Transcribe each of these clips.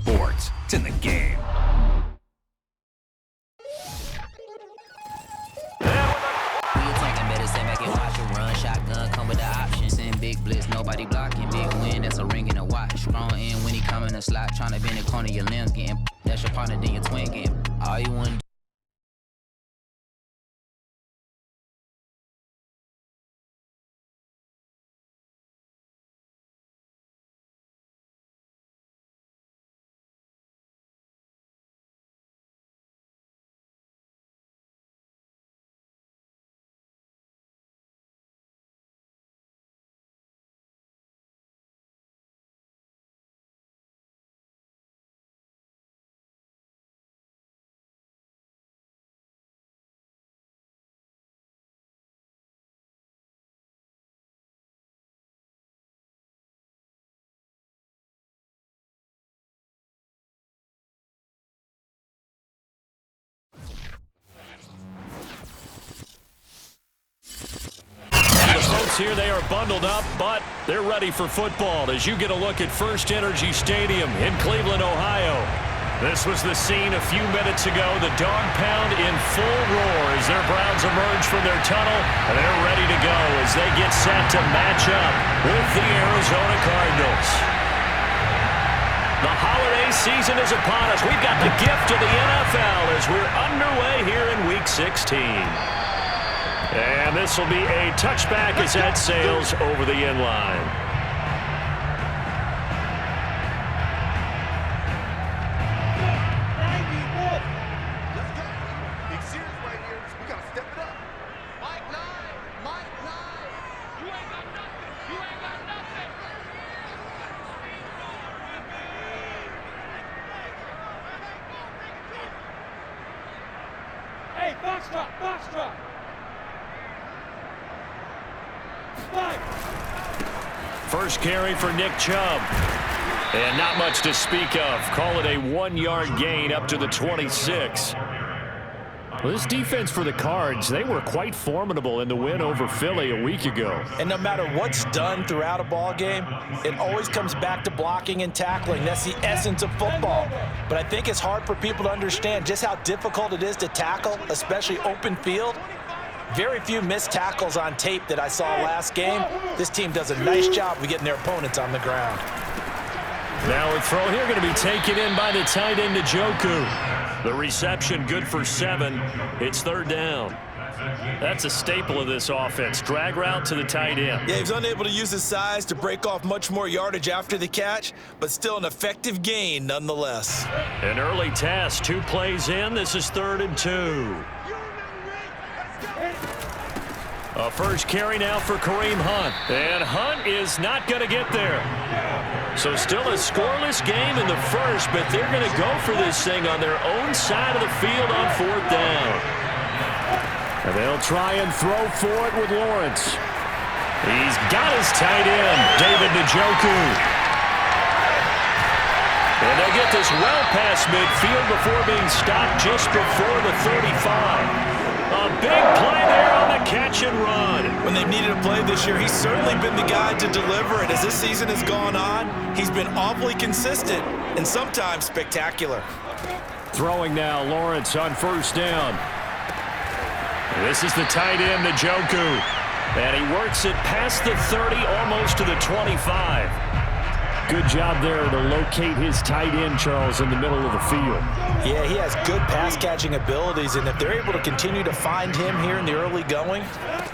sports. It's in the game. Shotgun come with the option. Send big blitz, nobody blocking. Big win, that's a ring in a watch. Strong in when he come in the slot. Tryna bend the corner, your limbs getting. That's your partner, then your twin game. All you want to do. Here they are bundled up, but they're ready for football as you get a look at First Energy Stadium in Cleveland, Ohio. This was the scene a few minutes ago. The dog pound in full roar as their Browns emerge from their tunnel, and they're ready to go as they get set to match up with the Arizona Cardinals. The holiday season is upon us. We've got the gift of the NFL as we're underway here in Week 16. And this will be a touchback as that sails over the end line. Hey, box drop. First carry for Nick Chubb. And not much to speak of. Call it a 1-yard gain up to the 26. Well, this defense for the Cards, they were quite formidable in the win over Philly a week ago. And no matter what's done throughout a ball game, it always comes back to blocking and tackling. That's the essence of football. But I think it's hard for people to understand just how difficult it is to tackle, especially open field. Very few missed tackles on tape that I saw last game. This team does a nice job of getting their opponents on the ground. Now a throw here going to be taken in by the tight end, Njoku. The reception good for 7. It's third down. That's a staple of this offense. Drag route to the tight end. Yeah, he was unable to use his size to break off much more yardage after the catch, but still an effective gain nonetheless. An early task, 2 plays in. This is 3rd and 2. A first carry now for Kareem Hunt. And Hunt is not going to get there. So still a scoreless game in the first, but they're going to go for this thing on their own side of the field on 4th down. And they'll try and throw for it with Lawrence. He's got his tight end, David Njoku. And they get this well past midfield before being stopped just before the 35. A big play there on the catch and run. When they've needed a play this year, he's certainly been the guy to deliver it. As this season has gone on, he's been awfully consistent and sometimes spectacular. Throwing now, Lawrence on 1st down. This is the tight end, Njoku. And he works it past the 30, almost to the 25. Good job there to locate his tight end, Charles, in the middle of the field. Yeah, he has good pass-catching abilities, and if they're able to continue to find him here in the early going,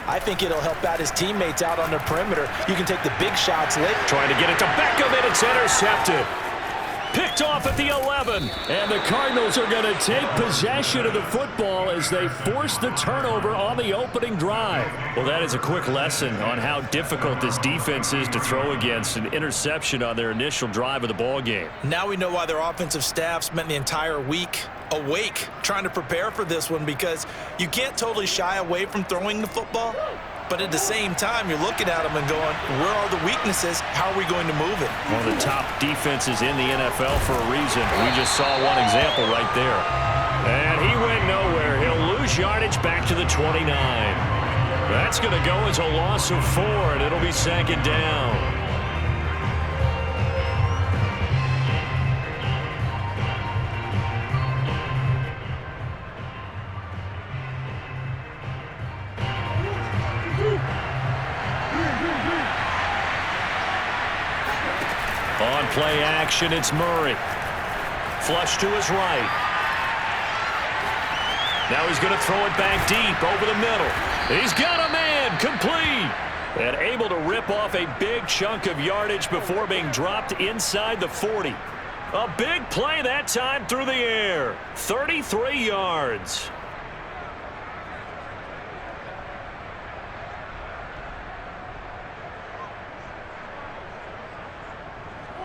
I think it'll help out his teammates out on the perimeter. You can take the big shots late. Trying to get it to Beckham, and it's intercepted. Picked off at the 11. And the Cardinals are going to take possession of the football as they force the turnover on the opening drive. Well, that is a quick lesson on how difficult this defense is to throw against. An interception on their initial drive of the ball game. Now we know why their offensive staff spent the entire week awake trying to prepare for this one, because you can't totally shy away from throwing the football. But at the same time, you're looking at them and going, where are the weaknesses? How are we going to move it? One of the top defenses in the NFL for a reason. We just saw one example right there. And he went nowhere. He'll lose yardage back to the 29. That's going to go as a loss of 4, and it'll be 2nd down. On play action, it's Murray. Flush to his right. Now he's going to throw it back deep over the middle. He's got a man, complete. And able to rip off a big chunk of yardage before being dropped inside the 40. A big play that time through the air. 33 yards.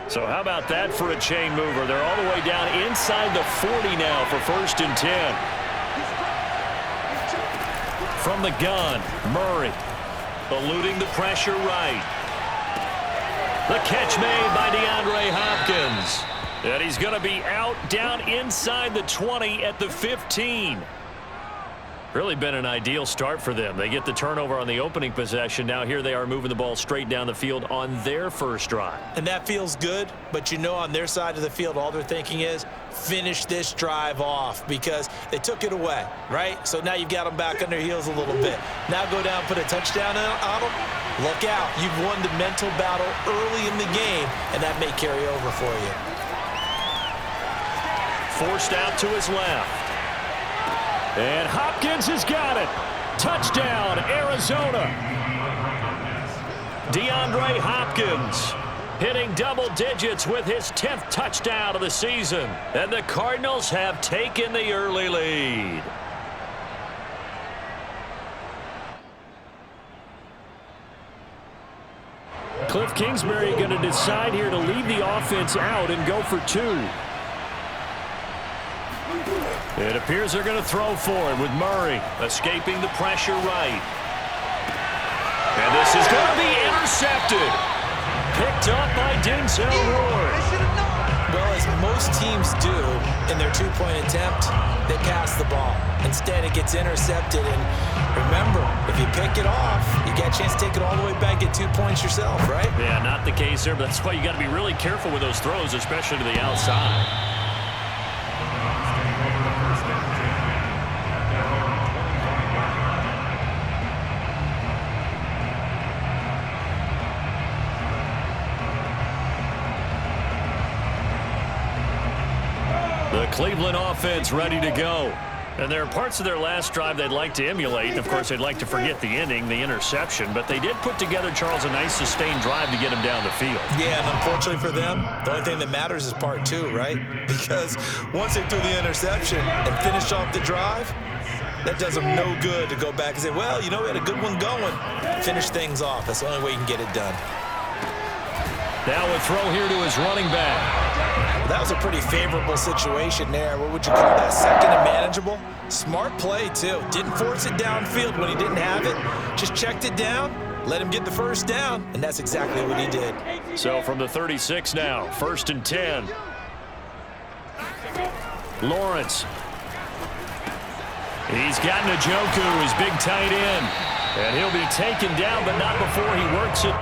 So how about that for a chain mover? They're all the way down inside the 40 now for 1st and 10. From the gun, Murray. Eluding the pressure right. The catch made by DeAndre Hopkins. And he's going to be out down inside the 20 at the 15. Really been an ideal start for them. They get the turnover on the opening possession. Now here they are moving the ball straight down the field on their first drive. And that feels good, but you know on their side of the field all they're thinking is finish this drive off because they took it away, right? So now you've got them back on their heels a little bit. Now go down, put a touchdown on them. Look out. You've won the mental battle early in the game, and that may carry over for you. Forced out to his left. And Hopkins has got it. Touchdown, Arizona. DeAndre Hopkins hitting double digits with his 10th touchdown of the season. And the Cardinals have taken the early lead. Cliff Kingsbury going to decide here to leave the offense out and go for 2. It appears they're going to throw for it with Murray escaping the pressure right. And this is going to be intercepted. Picked up by Denzel Ward. Well, as most teams do in their two-point attempt, they pass the ball. Instead, it gets intercepted. And remember, if you pick it off, you get a chance to take it all the way back, get 2 points yourself, right? Yeah, not the case there, but that's why you got to be really careful with those throws, especially to the outside. The Cleveland offense ready to go. And there are parts of their last drive they'd like to emulate. And, of course, they'd like to forget the ending, the interception. But they did put together, Charles, a nice sustained drive to get him down the field. Yeah, and unfortunately for them, the only thing that matters is part 2, right? Because once they threw the interception and finished off the drive, that does them no good to go back and say, well, you know, we had a good one going. Finish things off. That's the only way you can get it done. Now a throw here to his running back. That was a pretty favorable situation there. What would you call that? Second and manageable? Smart play, too. Didn't force it downfield when he didn't have it. Just checked it down, let him get the first down, and that's exactly what he did. So from the 36 now, 1st and 10. Lawrence. He's got Njoku, his big tight end. And he'll be taken down, but not before he works it.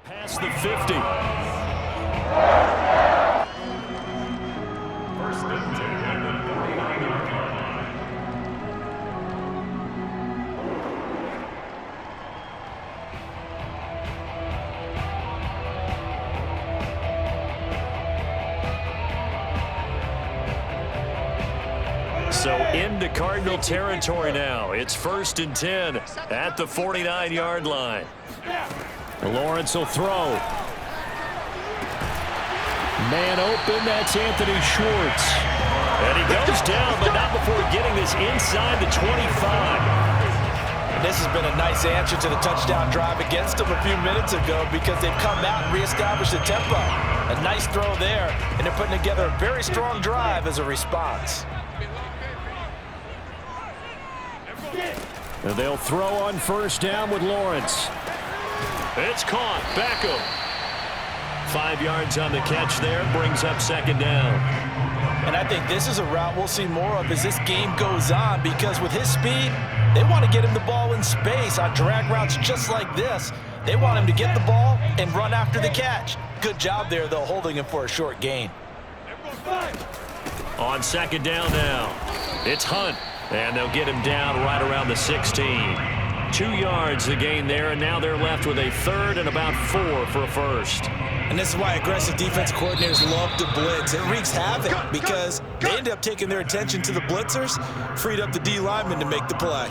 Past the 50. So into Cardinal territory now. It's 1st and 10 at the 49-yard line. Lawrence will throw. Man open, that's Anthony Schwartz. And he goes down, but not before getting this inside the 25. And this has been a nice answer to the touchdown drive against them a few minutes ago because they've come out and reestablished the tempo. A nice throw there, and they're putting together a very strong drive as a response. And they'll throw on first down with Lawrence. It's caught. Beckham. 5 yards on the catch there. Brings up second down. And I think this is a route we'll see more of as this game goes on, because with his speed, they want to get him the ball in space on drag routes just like this. They want him to get the ball and run after the catch. Good job there, though, holding him for a short gain. On second down now, it's Hunt. And they'll get him down right around the 16. 2 yards the gain there, and now they're left with a third and about 4 for a first. And this is why aggressive defense coordinators love to blitz. It wreaks havoc because they end up taking their attention to the blitzers, freed up the D lineman to make the play.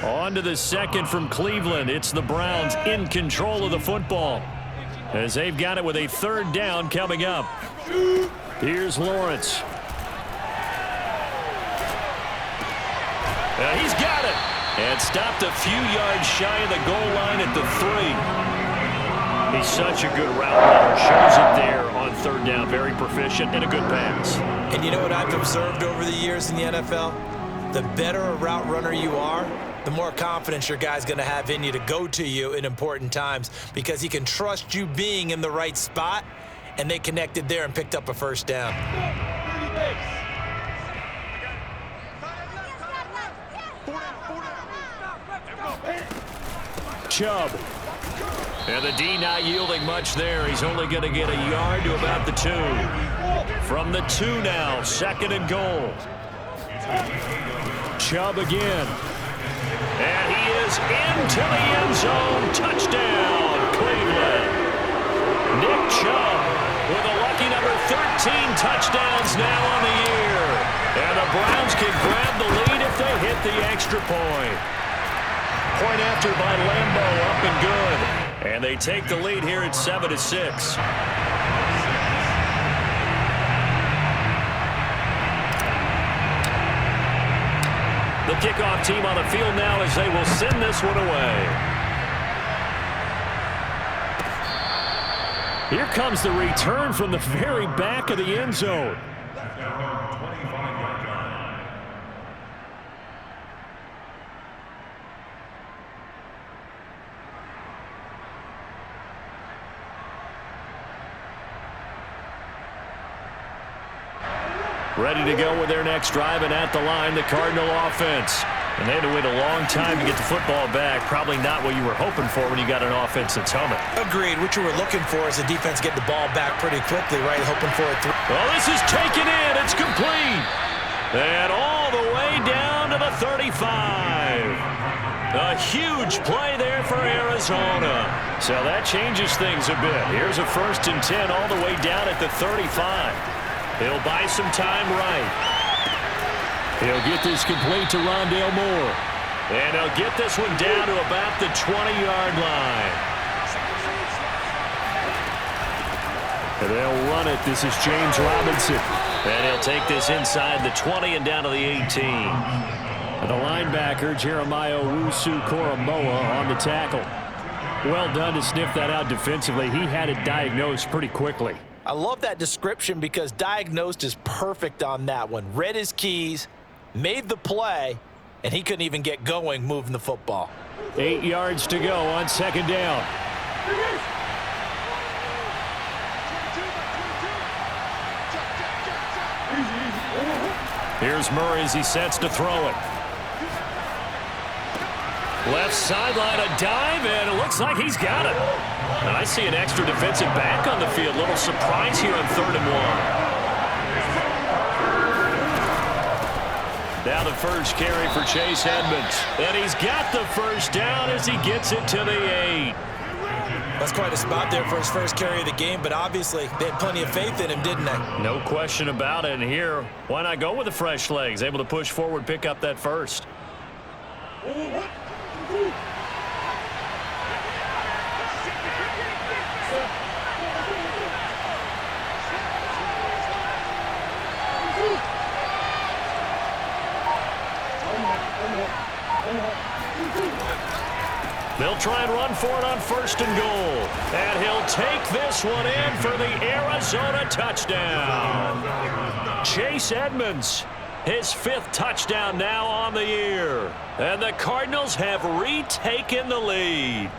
On to the second from Cleveland. It's the Browns in control of the football, as they've got it with a third down coming up. Here's Lawrence. He's got it. And stopped a few yards shy of the goal line at the 3. He's such a good route runner. Shows it there on third down. Very proficient and a good pass. And you know what I've observed over the years in the NFL? The better a route runner you are, the more confidence your guy's going to have in you to go to you in important times, because he can trust you being in the right spot, and they connected there and picked up a first down. Chubb. And the D not yielding much there. He's only going to get a yard to about the 2. From the 2 now, second and goal. Chubb again. And he is into the end zone. Touchdown, Cleveland. Nick Chubb with a lucky number 13 touchdowns now on the year. And the Browns can grab the lead if they hit the extra point. Point after by Lambeau, up and good. And they take the lead here at 7-6. The kickoff team on the field now as they will send this one away. Here comes the return from the very back of the end zone. Ready to go with their next drive, and at the line, the Cardinal offense. And they had to wait a long time to get the football back. Probably not what you were hoping for when you got an offense that's humming. Agreed. What you were looking for is the defense get the ball back pretty quickly, right? Hoping for it. Well, this is taken in. It's complete. And all the way down to the 35. A huge play there for Arizona. So that changes things a bit. Here's a 1st and 10 all the way down at the 35. He'll buy some time right. He'll get this complete to Rondale Moore. And he'll get this one down to about the 20-yard line. And they'll run it. This is James Robinson. And he'll take this inside the 20 and down to the 18. And the linebacker, Jeremiah Owusu-Koramoah, on the tackle. Well done to sniff that out defensively. He had it diagnosed pretty quickly. I love that description because diagnosed is perfect on that one. Read his keys, made the play, and he couldn't even get going moving the football. 8 yards to go on second down. Here's Murray as he sets to throw it. Left sideline, a dive, and it looks like he's got it. And I see an extra defensive back on the field. Little surprise here on 3rd and 1. Now the first carry for Chase Edmonds. And he's got the first down as he gets it to the 8. That's quite a spot there for his first carry of the game, but obviously they had plenty of faith in him, didn't they? No question about it. And here, why not go with the fresh legs? Able to push forward, pick up that first. They'll try and run for it on 1st and goal. And he'll take this one in for the Arizona touchdown. Chase Edmonds His 5th touchdown now on the year. And the Cardinals have retaken the lead.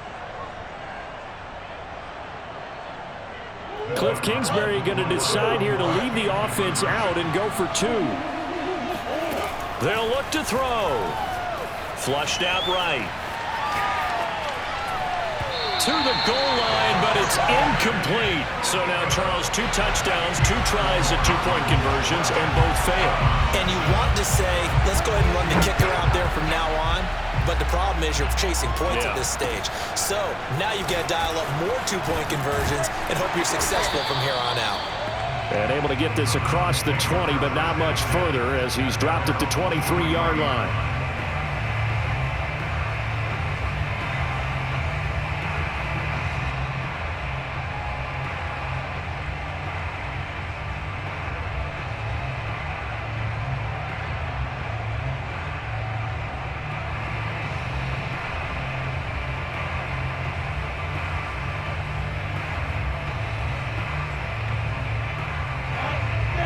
Cliff Kingsbury going to decide here to leave the offense out and go for 2. They'll look to throw. Flushed out right. To the goal line, but it's incomplete. So now, Charles, 2 touchdowns, 2 tries at 2-point conversions, and both fail. And you want to say, let's go ahead and run the kicker out there from now on. But the problem is you're chasing points at this stage. So now you've got to dial up more 2-point conversions and hope you're successful from here on out. And able to get this across the 20, but not much further as he's dropped at the 23-yard line.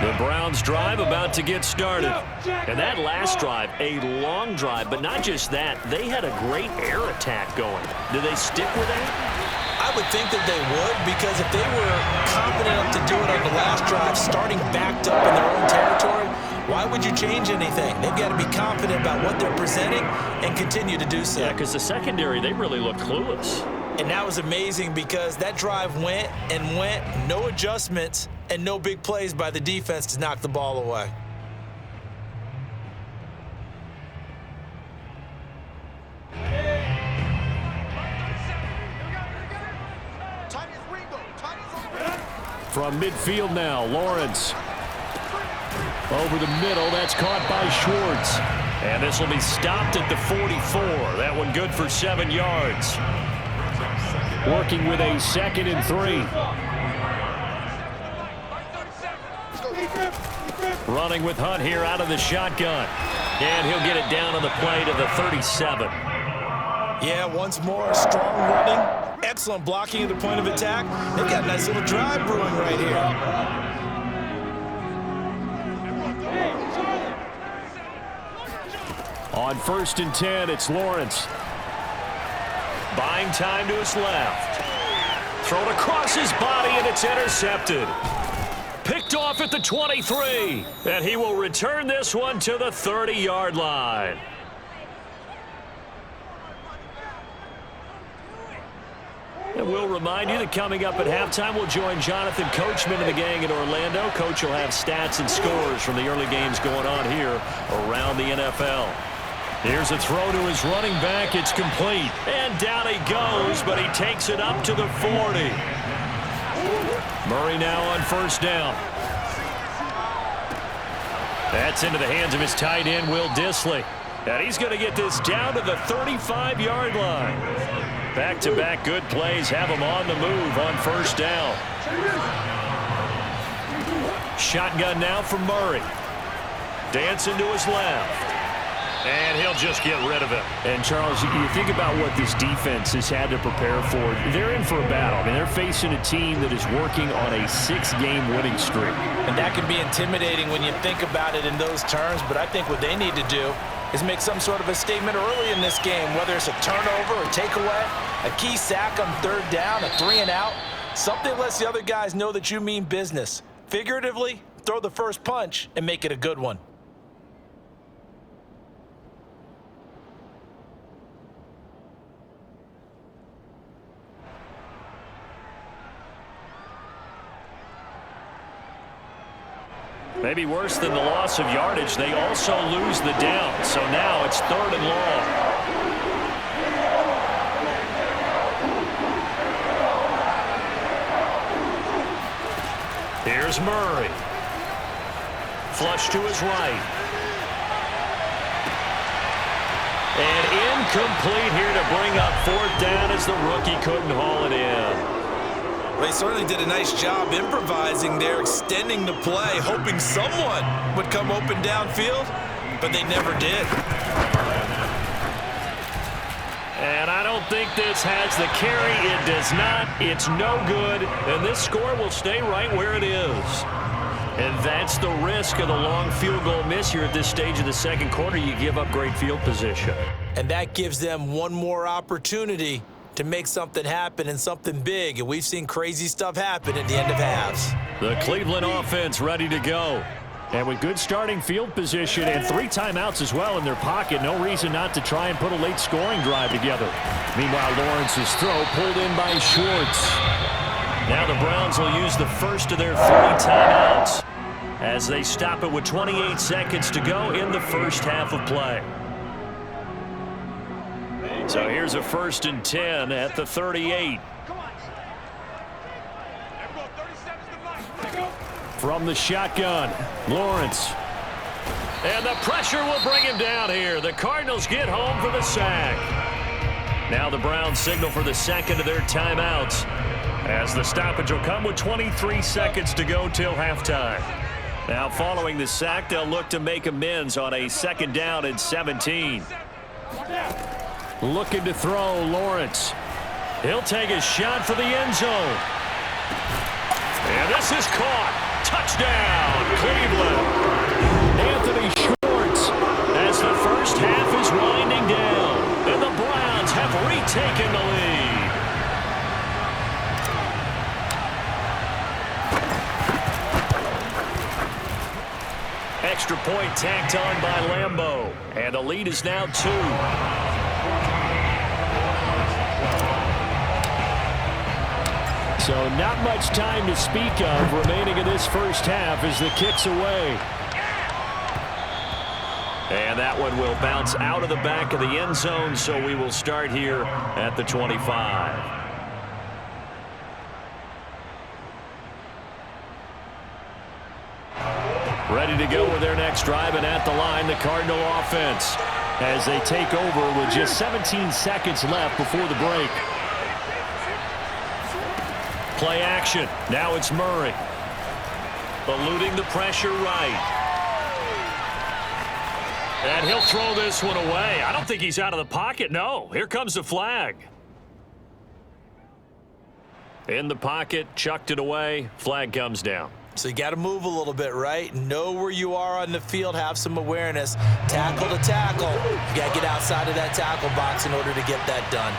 The Browns drive about to get started. And that last drive, a long drive, but not just that. They had a great air attack going. Do they stick with that? I would think that they would, because if they were confident enough to do it on the last drive, starting backed up in their own territory, why would you change anything? They've got to be confident about what they're presenting and continue to do so. Yeah, because the secondary, they really look clueless. And that was amazing because that drive went and went, no adjustments, and no big plays by the defense to knock the ball away. From midfield now, Lawrence. Over the middle, that's caught by Schwartz. And this will be stopped at the 44. That one good for 7 yards. Working with a 2nd and 3. Running with Hunt here out of the shotgun. And he'll get it down on the play to the 37. Yeah, once more, strong running. Excellent blocking at the point of attack. They've got a nice little drive brewing right here. On 1st and 10, it's Lawrence. Buying time to his left. Thrown across his body, and it's intercepted. Picked off at the 23. And he will return this one to the 30-yard line. And we'll remind you that coming up at halftime, we'll join Jonathan Coachman and the gang in Orlando. Coach will have stats and scores from the early games going on here around the NFL. Here's a throw to his running back. It's complete. And down he goes, but he takes it up to the 40. Murray now on 1st down. That's into the hands of his tight end, Will Dissly. And he's going to get this down to the 35-yard line. Back-to-back good plays have him on the move on 1st down. Shotgun now for Murray. Dancing to his left. And he'll just get rid of it. And, Charles, you think about what this defense has had to prepare for. They're in for a battle. I mean, they're facing a team that is working on a 6-game winning streak. And that can be intimidating when you think about it in those terms, but I think what they need to do is make some sort of a statement early in this game, whether it's a turnover, a takeaway, a key sack on 3rd down, a 3-and-out. Something lets the other guys know that you mean business. Figuratively, throw the first punch and make it a good one. Maybe worse than the loss of yardage, they also lose the down. So now it's 3rd and long. Here's Murray. Flush to his right. And incomplete here to bring up 4th down as the rookie couldn't haul it in. They certainly did a nice job improvising there, extending the play, hoping someone would come open downfield, but they never did. And I don't think this has the carry. It does not. It's no good. And this score will stay right where it is. And that's the risk of the long field goal miss here at this stage of the second quarter. You give up great field position. And that gives them one more opportunity to make something happen and something big. And we've seen crazy stuff happen at the end of halves. The Cleveland offense ready to go. And with good starting field position and 3 timeouts as well in their pocket, no reason not to try and put a late scoring drive together. Meanwhile, Lawrence's throw pulled in by Schwartz. Now the Browns will use the first of their 3 timeouts as they stop it with 28 seconds to go in the first half of play. So here's a 1st and 10 at the 38. From the shotgun, Lawrence. And the pressure will bring him down here. The Cardinals get home for the sack. Now the Browns signal for the second of their timeouts, as the stoppage will come with 23 seconds to go till halftime. Now following the sack, they'll look to make amends on a 2nd down and 17. Looking to throw, Lawrence. He'll take a shot for the end zone. And this is caught. Touchdown, Cleveland. Anthony Schwartz as the first half is winding down. And the Browns have retaken the lead. Extra point tacked on by Lambeau. And the lead is now 2. So not much time to speak of remaining in this first half as the kick's away. And that one will bounce out of the back of the end zone, so we will start here at the 25. Ready to go with their next drive, and at the line, the Cardinal offense as they take over with just 17 seconds left before the break. Play action. Now it's Murray. Eluding the pressure right. And he'll throw this one away. I don't think he's out of the pocket. No. Here comes the flag. In the pocket, chucked it away. Flag comes down. So you got to move a little bit, right? Know where you are on the field. Have some awareness. Tackle to tackle. You got to get outside of that tackle box in order to get that done.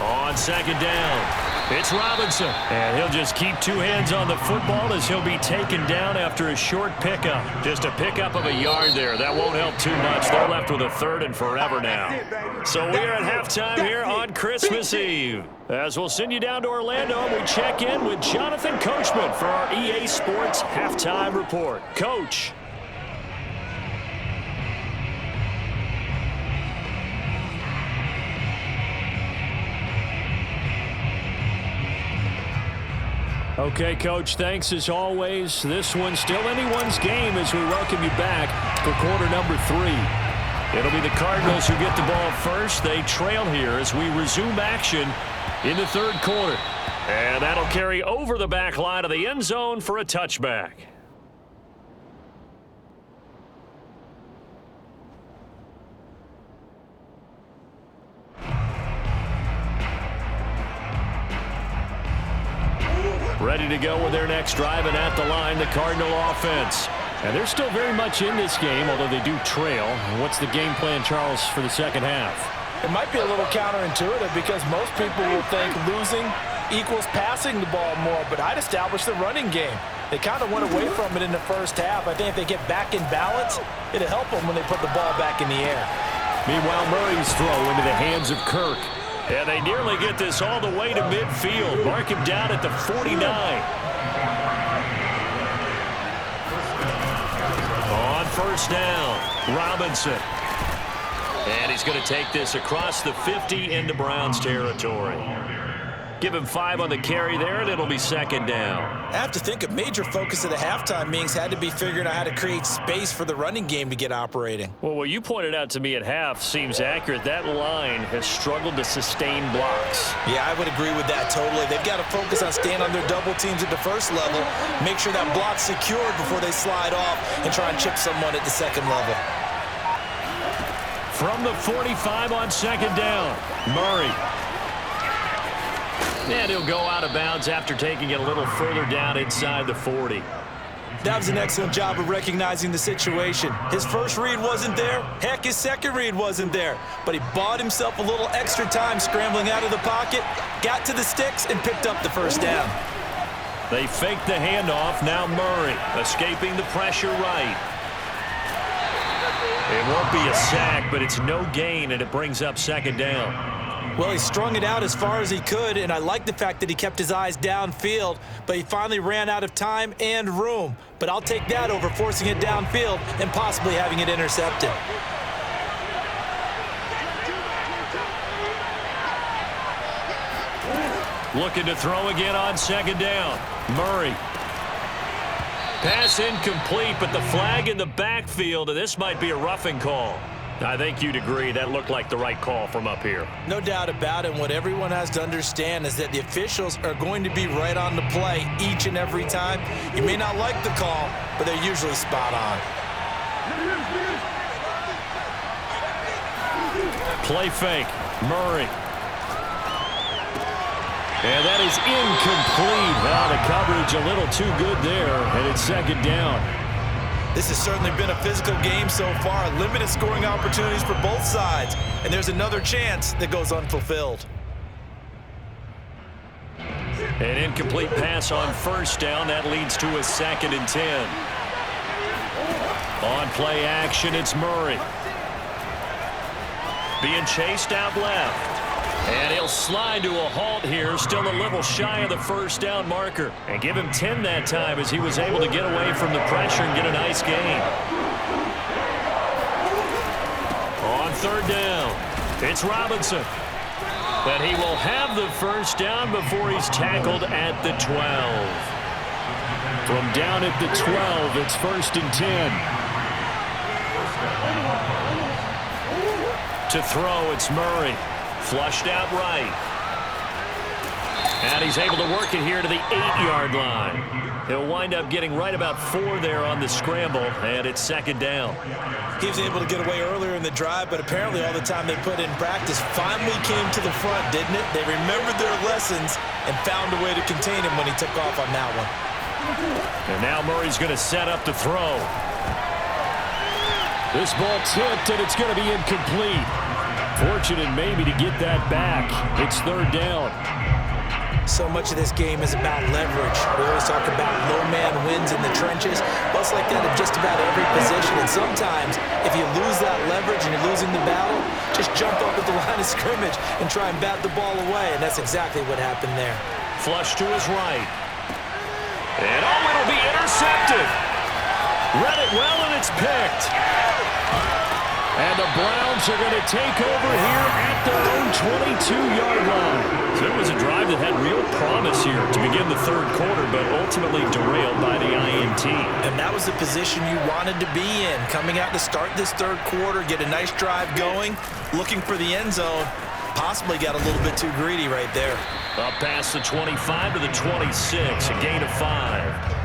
On 2nd down, it's Robinson. And he'll just keep 2 hands on the football as he'll be taken down after a short pickup. Just a pickup of a yard there. That won't help too much. They're left with a 3rd and forever now. So we are at halftime here on Christmas Eve. As we'll send you down to Orlando, and we check in with Jonathan Coachman for our EA Sports Halftime Report. Coach. Okay, Coach, thanks as always. This one's still anyone's game as we welcome you back for quarter number 3. It'll be the Cardinals who get the ball first. They trail here as we resume action in the 3rd quarter. And that'll carry over the back line of the end zone for a touchback. Ready to go with their next drive, and at the line, the Cardinal offense. And they're still very much in this game, although they do trail. What's the game plan, Charles, for the second half? It might be a little counterintuitive because most people will think losing equals passing the ball more, but I'd establish the running game. They kind of went away from it in the first half. I think if they get back in balance, it'll help them when they put the ball back in the air. Meanwhile, Murray's throw into the hands of Kirk. And they nearly get this all the way to midfield. Mark him down at the 49. On 1st down, Robinson. And he's going to take this across the 50 into Browns territory. Give him 5 on the carry there, and it'll be 2nd down. I have to think a major focus of the halftime meetings had to be figuring out how to create space for the running game to get operating. Well, what you pointed out to me at half seems accurate. That line has struggled to sustain blocks. Yeah, I would agree with that totally. They've got to focus on staying on their double teams at the first level, make sure that block's secured before they slide off and try and chip someone at the second level. From the 45 on 2nd down, Murray. And he'll go out of bounds after taking it a little further down inside the 40. That was an excellent job of recognizing the situation. His first read wasn't there. Heck, his second read wasn't there. But he bought himself a little extra time scrambling out of the pocket, got to the sticks, and picked up the first down. They faked the handoff. Now Murray escaping the pressure right. It won't be a sack, but it's no gain, and it brings up second down. Well, he strung it out as far as he could, and I like the fact that he kept his eyes downfield, but he finally ran out of time and room. But I'll take that over forcing it downfield and possibly having it intercepted. Looking to throw again on second down. Murray. Pass incomplete, but the flag in the backfield, and this might be a roughing call. I think you'd agree that looked like the right call from up here. No doubt about it. And what everyone has to understand is that the officials are going to be right on the play each and every time. You may not like the call, but they're usually spot on. Play fake. Murray. And that is incomplete. Now the coverage a little too good there, and it's second down. This has certainly been a physical game so far. Limited scoring opportunities for both sides. And there's another chance that goes unfulfilled. An incomplete pass on first down. That leads to a 2nd and 10. On play action, it's Murray. Being chased out left. And he'll slide to a halt here, still a little shy of the first down marker. And give him 10 that time as he was able to get away from the pressure and get a nice gain. On third down, it's Robinson. But he will have the first down before he's tackled at the 12. From down at the 12, it's 1st and 10. To throw, it's Murray. Flushed out right. And he's able to work it here to the 8-yard line. He'll wind up getting right about 4 there on the scramble, and it's second down. He was able to get away earlier in the drive, but apparently all the time they put in practice finally came to the front, didn't it? They remembered their lessons and found a way to contain him when he took off on that one. And now Murray's going to set up to throw. This ball tipped, and it's going to be incomplete. Fortunate maybe to get that back. It's third down. So much of this game is about leverage. We always talk about low man wins in the trenches. Well, it's like that in just about every position. And sometimes, if you lose that leverage and you're losing the battle, just jump up at the line of scrimmage and try and bat the ball away. And that's exactly what happened there. Flush to his right. And it'll be intercepted. Read it well, and it's picked. And the Browns are going to take over here at their own 22-yard line. So it was a drive that had real promise here to begin the third quarter, but ultimately derailed by the INT. And that was the position you wanted to be in. Coming out to start this third quarter, get a nice drive going, looking for the end zone. Possibly got a little bit too greedy right there. Up past the 25 to the 26, a gain of 5.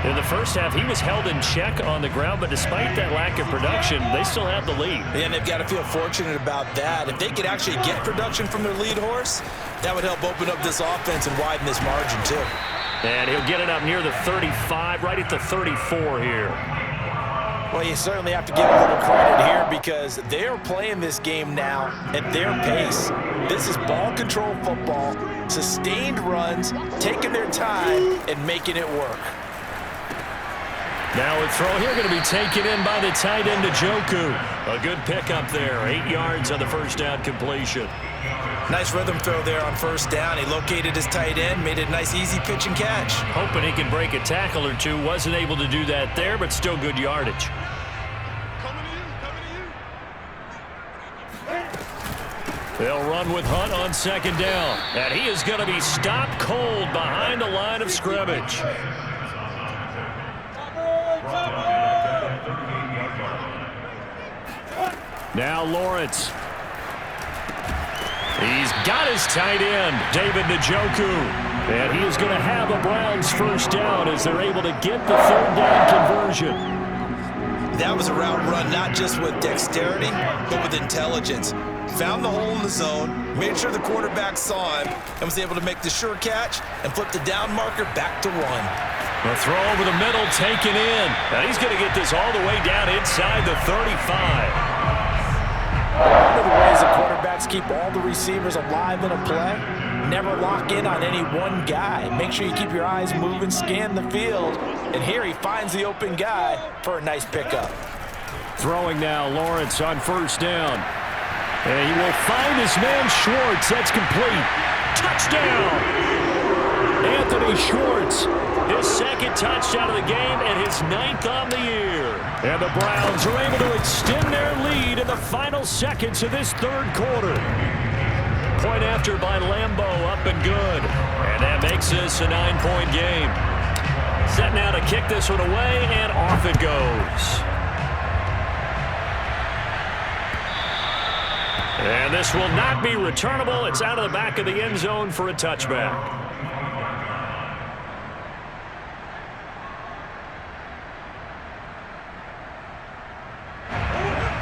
In the first half, he was held in check on the ground, but despite that lack of production, they still have the lead. And they've got to feel fortunate about that. If they could actually get production from their lead horse, that would help open up this offense and widen this margin too. And he'll get it up near the 35, right at the 34 here. Well, you certainly have to give a little credit here because they're playing this game now at their pace. This is ball control football, sustained runs, taking their time and making it work. Now a throw here going to be taken in by the tight end Njoku. A good pickup there. 8 yards on the first down completion. Nice rhythm throw there on first down. He located his tight end, made it a nice easy pitch and catch. Hoping he can break a tackle or two. Wasn't able to do that there, but still good yardage. They'll run with Hunt on second down. And he is going to be stopped cold behind the line of scrimmage. Now Lawrence. He's got his tight end, David Njoku. And he is going to have a Browns first down as they're able to get the third down conversion. That was a route run not just with dexterity, but with intelligence. found the hole in the zone, made sure the quarterback saw him, and was able to make the sure catch and flip the down marker back to 1. The throw over the middle taken in. Now he's going to get this all the way down inside the 35. One of the ways the quarterbacks keep all the receivers alive in a play, never lock in on any one guy. Make sure you keep your eyes moving, scan the field, and here he finds the open guy for a nice pickup. Throwing now, Lawrence on first down. And he will find his man Schwartz. That's complete. Touchdown! Anthony Schwartz, his second touchdown of the game and his 9th on the year. And the Browns are able to extend their lead in the final seconds of this third quarter. Point after by Lambeau, up and good. And that makes this a 9-point game. Set now to kick this one away, and off it goes. And this will not be returnable. It's out of the back of the end zone for a touchback.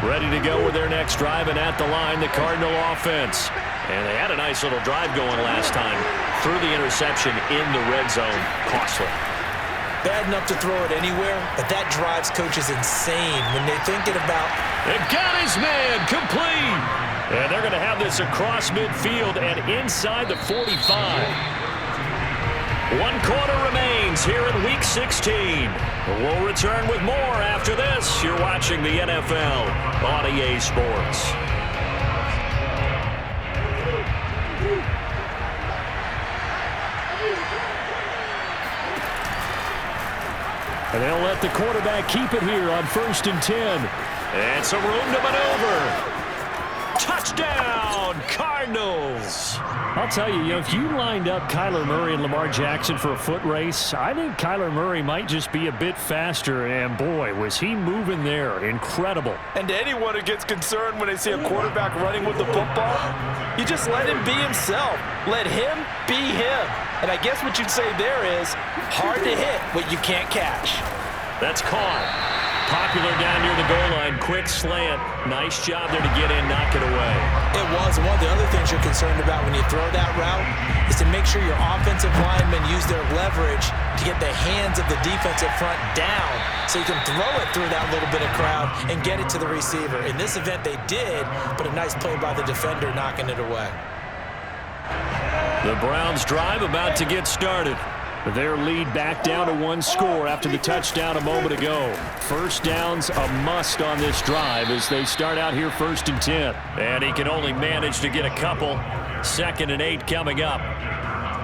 Ready to go with their next drive, and at the line, the Cardinal offense. And they had a nice little drive going last time. Threw the interception in the red zone. Costly. Bad enough to throw it anywhere, but that drives coaches insane when they're thinking about... It got his man, complete! And they're going to have this across midfield and inside the 45. 1 quarter remains here in Week 16. We'll return with more after this. You're watching the NFL on EA Sports. And they'll let the quarterback keep it here on 1st and 10. And some room to maneuver. Touchdown, Cardinals! I'll tell you, if you lined up Kyler Murray and Lamar Jackson for a foot race, I think Kyler Murray might just be a bit faster, and boy, was he moving there. Incredible. And to anyone who gets concerned when they see a quarterback running with the football, you just let him be himself. Let him be him. And I guess what you'd say there is, hard to hit what you can't catch. That's caught. Popular down near the goal line. Quick slant. Nice job there to get in, knock it away. It was. One of the other things you're concerned about when you throw that route is to make sure your offensive linemen use their leverage to get the hands of the defensive front down so you can throw it through that little bit of crowd and get it to the receiver. In this event, they did, but a nice play by the defender knocking it away. The Browns drive about to get started. Their lead back down to 1 score after the touchdown a moment ago. First down's a must on this drive as they start out here 1st and 10. And he can only manage to get a couple. 2nd and 8 coming up.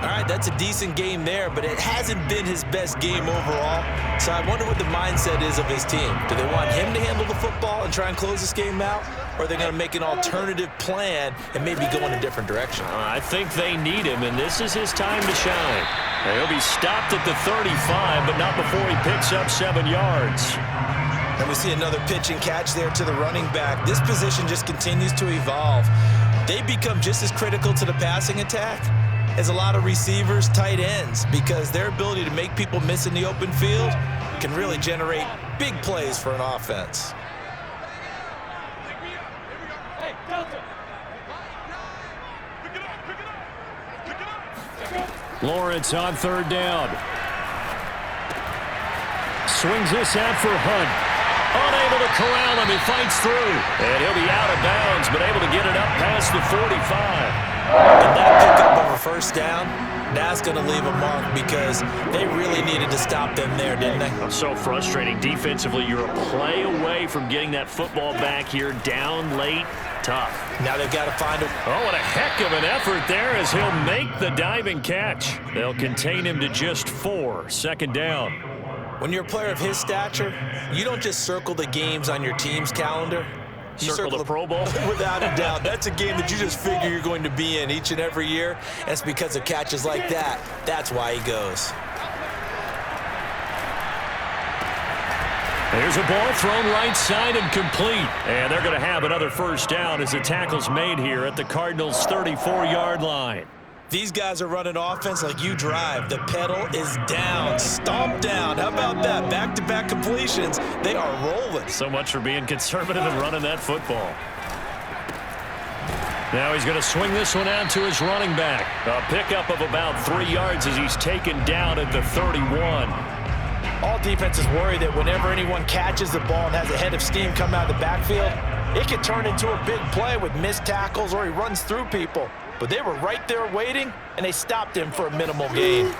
All right, that's a decent game there, but it hasn't been his best game overall. So I wonder what the mindset is of his team. Do they want him to handle the football and try and close this game out? Or are they going to make an alternative plan and maybe go in a different direction? I think they need him, and this is his time to shine. He'll be stopped at the 35, but not before he picks up 7 yards. And we see another pitch and catch there to the running back. This position just continues to evolve. They become just as critical to the passing attack as a lot of receivers, tight ends, because their ability to make people miss in the open field can really generate big plays for an offense. Hey, Delta. Lawrence on 3rd down. Swings this out for Hunt. Unable to corral him. He fights through. And he'll be out of bounds, but able to get it up past the 45. And that pickup of a 1st down, that's going to leave a mark because they really needed to stop them there, didn't they? So frustrating. Defensively, you're a play away from getting that football back here. Down late. Tough. Now they've got to find a... Oh, what a heck of an effort there as he'll make the diving catch. They'll contain him to just 4. 2nd down. When you're a player of his stature, you don't just circle the games on your team's calendar. You circle the Pro Bowl? Without a doubt. That's a game that you just figure you're going to be in each and every year. And it's because of catches like that. That's why he goes. There's a ball thrown right side and complete. And they're going to have another 1st down as the tackle's made here at the Cardinals' 34-yard line. These guys are running offense like you drive. The pedal is down, stomp down. How about that? Back-to-back completions. They are rolling. So much for being conservative and running that football. Now he's going to swing this one out to his running back. A pickup of about 3 yards as he's taken down at the 31. All defenses worry that whenever anyone catches the ball and has a head of steam come out of the backfield, it can turn into a big play with missed tackles or he runs through people. But they were right there waiting, and they stopped him for a minimal gain.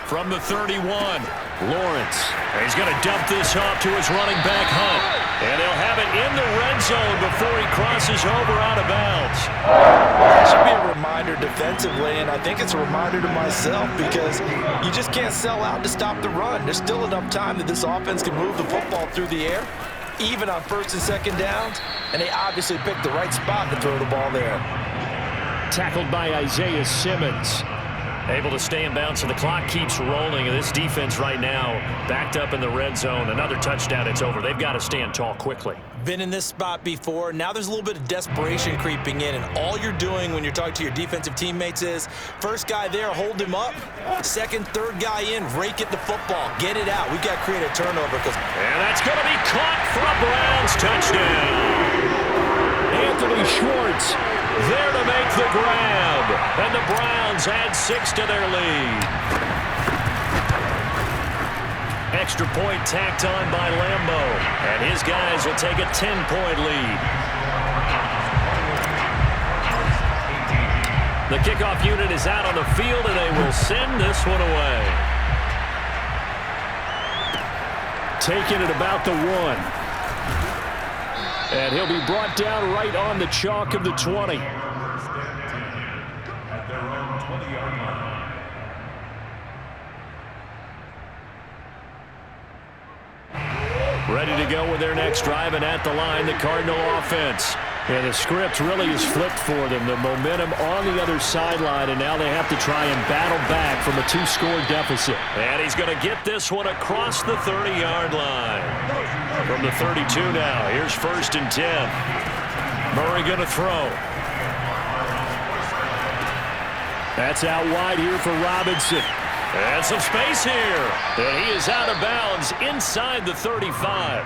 From the 31, Lawrence. He's going to dump this off to his running back, Hunt. And he'll have it in the red zone before he crosses over out of bounds. That should be a reminder defensively, and I think it's a reminder to myself because you just can't sell out to stop the run. There's still enough time that this offense can move the football through the air, even on first and second downs, and they obviously picked the right spot to throw the ball there. Tackled by Isaiah Simmons. Able to stay in bounds, so the clock keeps rolling. And this defense right now backed up in the red zone. Another touchdown, it's over. They've got to stand tall quickly. Been in this spot before. Now there's a little bit of desperation creeping in, and all you're doing when you're talking to your defensive teammates is first guy there, hold him up. Second, third guy in, rake at the football. Get it out. We've got to create a turnover. And that's going to be caught for a Browns touchdown. Anthony Schwartz there to make the grab. And the Browns add 6 to their lead. Extra point tacked on by Lambo. And his guys will take a 10-point lead. The kickoff unit is out on the field, and they will send this one away. Taking it about the 1. And he'll be brought down right on the chalk of the 20. Ready to go with their next drive, and at the line, the Cardinal offense. And the script really is flipped for them. The momentum on the other sideline, and now they have to try and battle back from a 2-score deficit. And he's going to get this one across the 30-yard line. From the 32 now, here's 1st and 10. Murray going to throw. That's out wide here for Robinson. And some space here. And he is out of bounds inside the 35.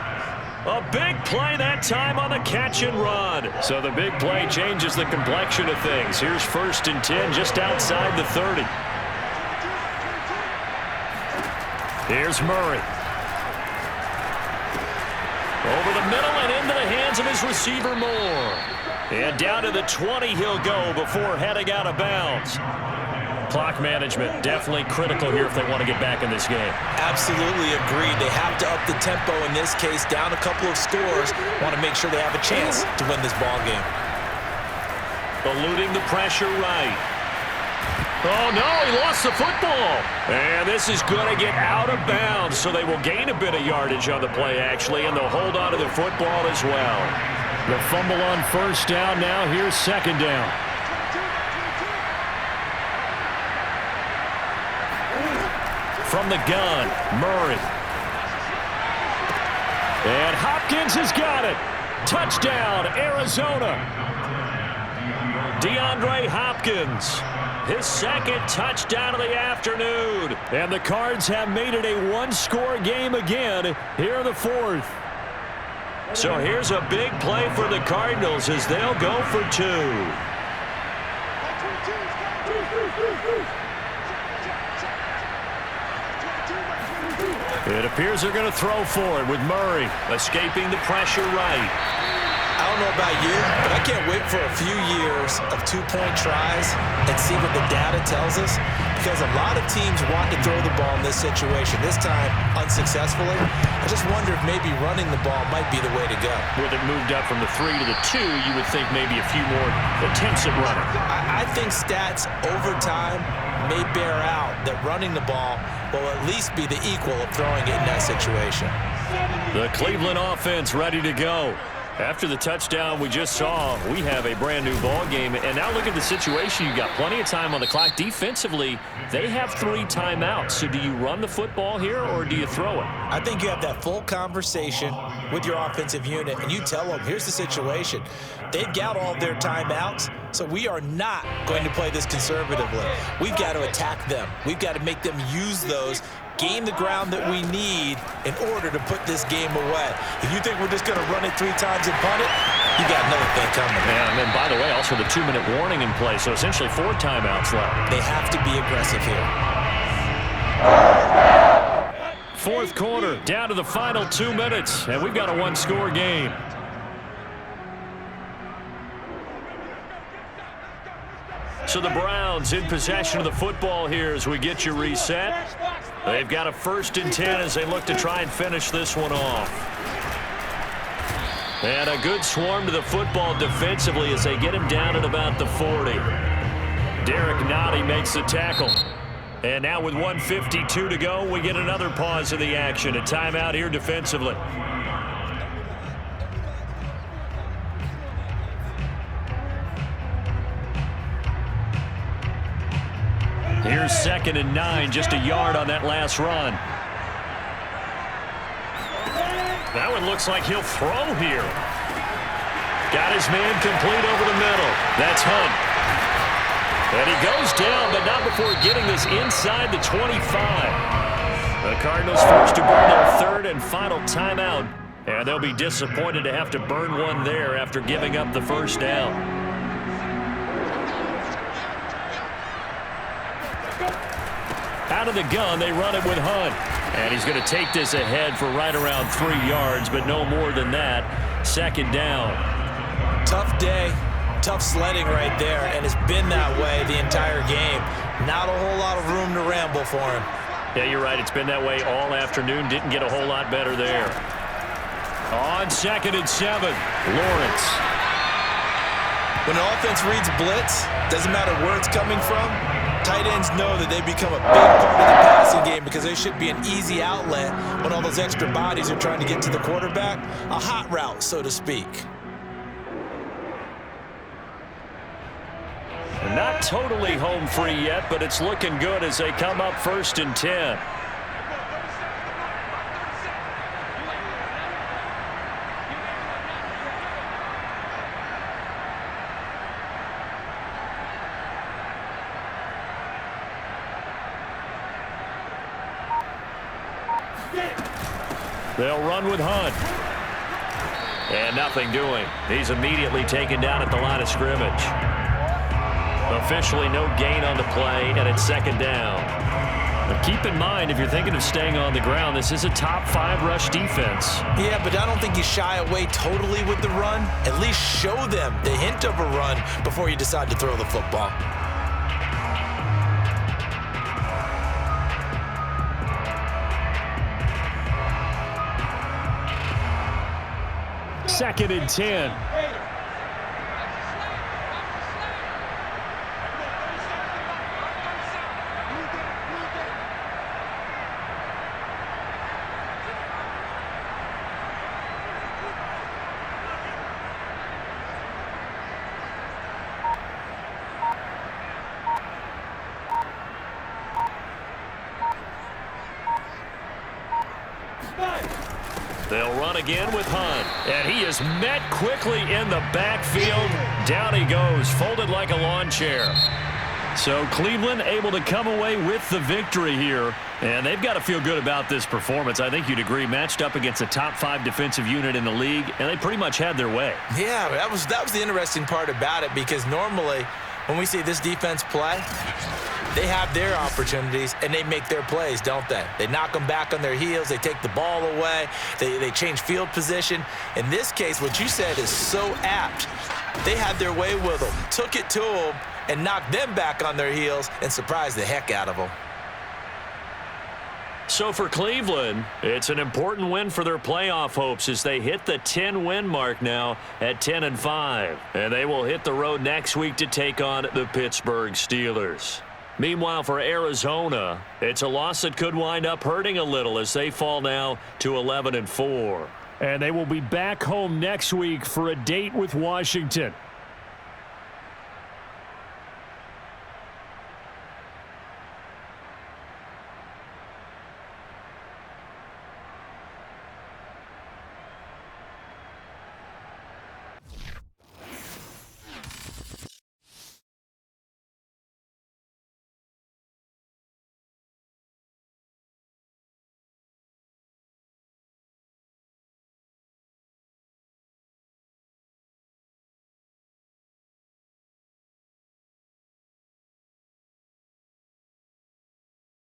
A big play that time on the catch and run. So the big play changes the complexion of things. Here's 1st and 10 just outside the 30. Here's Murray. Over the middle and into the hands of his receiver Moore. And down to the 20 he'll go before heading out of bounds. Clock management definitely critical here if they want to get back in this game. Absolutely agreed. They have to up the tempo in this case, down a couple of scores. Want to make sure they have a chance to win this ball game. Eluding the pressure right. Oh, no, he lost the football. And this is going to get out of bounds, so they will gain a bit of yardage on the play, actually, and they'll hold on to the football as well. The fumble on 1st down now. Here's 2nd down. From the gun, Murray. And Hopkins has got it. Touchdown, Arizona. DeAndre Hopkins, his 2nd touchdown of the afternoon. And the Cards have made it a 1-score game again here in the 4th. So here's a big play for the Cardinals as they'll go for 2. It appears they're going to throw for it with Murray escaping the pressure right. I don't know about you, but I can't wait for a few years of 2-point tries and see what the data tells us, because a lot of teams want to throw the ball in this situation. This time, unsuccessfully. I just wonder if maybe running the ball might be the way to go. With it moved up from the 3 to the 2, you would think maybe a few more attempts at running. I think stats over time may bear out that running the ball will at least be the equal of throwing it in that situation. The Cleveland offense ready to go. After the touchdown we just saw, we have a brand new ball game. And now look at the situation. You've got plenty of time on the clock. Defensively, they have 3 timeouts. So do you run the football here or do you throw it? I think you have that full conversation with your offensive unit, and you tell them, here's the situation. They've got all their timeouts, so we are not going to play this conservatively. We've got to attack them. We've got to make them use those, gain the ground that we need in order to put this game away. If you think we're just going to run it 3 times and punt it, you got another thing coming. Yeah, and then, by the way, also the 2-minute warning in play, so essentially 4 timeouts left. They have to be aggressive here. Fourth quarter, down to the final 2 minutes, and we've got a 1-score game. So the Browns in possession of the football here as we get you reset. They've got a 1st and 10 as they look to try and finish this one off. And a good swarm to the football defensively as they get him down at about the 40. Derek Nottie makes the tackle. And now with 1:52 to go, we get another pause of the action. A timeout here defensively. Here's 2nd and 9, just a yard on that last run. That one looks like he'll throw here. Got his man complete over the middle. That's Hunt. And he goes down, but not before getting this inside the 25. The Cardinals forced to burn their 3rd and final timeout. And they'll be disappointed to have to burn one there after giving up the 1st down. Out of the gun, they run it with Hunt. And he's going to take this ahead for right around 3 yards, but no more than that. 2nd down. Tough day, tough sledding right there, and it's been that way the entire game. Not a whole lot of room to ramble for him. Yeah, you're right. It's been that way all afternoon. Didn't get a whole lot better there. On 2nd and 7, Lawrence. When an offense reads blitz, doesn't matter where it's coming from, tight ends know that they become a big part of the passing game because they should be an easy outlet when all those extra bodies are trying to get to the quarterback. A hot route, so to speak. Not totally home free yet, but it's looking good as they come up 1st and 10. They'll run with Hunt. And nothing doing. He's immediately taken down at the line of scrimmage. Officially no gain on the play, and it's 2nd down. But keep in mind, if you're thinking of staying on the ground, this is a top 5 rush defense. Yeah, but I don't think you shy away totally with the run. At least show them the hint of a run before you decide to throw the football. Second and 10. They'll run again with Hunt. And he is met quickly in the backfield. Down he goes, folded like a lawn chair. So Cleveland able to come away with the victory here. And they've got to feel good about this performance. I think you'd agree, matched up against a top 5 defensive unit in the league, and they pretty much had their way. Yeah, that was the interesting part about it, because normally when we see this defense play, they have their opportunities, and they make their plays, don't they? They knock them back on their heels. They take the ball away. They change field position. In this case, what you said is so apt. They had their way with them, took it to them, and knocked them back on their heels and surprised the heck out of them. So for Cleveland, it's an important win for their playoff hopes as they hit the 10-win mark now at 10-5. And they will hit the road next week to take on the Pittsburgh Steelers. Meanwhile, for Arizona, it's a loss that could wind up hurting a little as they fall now to 11-4. And they will be back home next week for a date with Washington.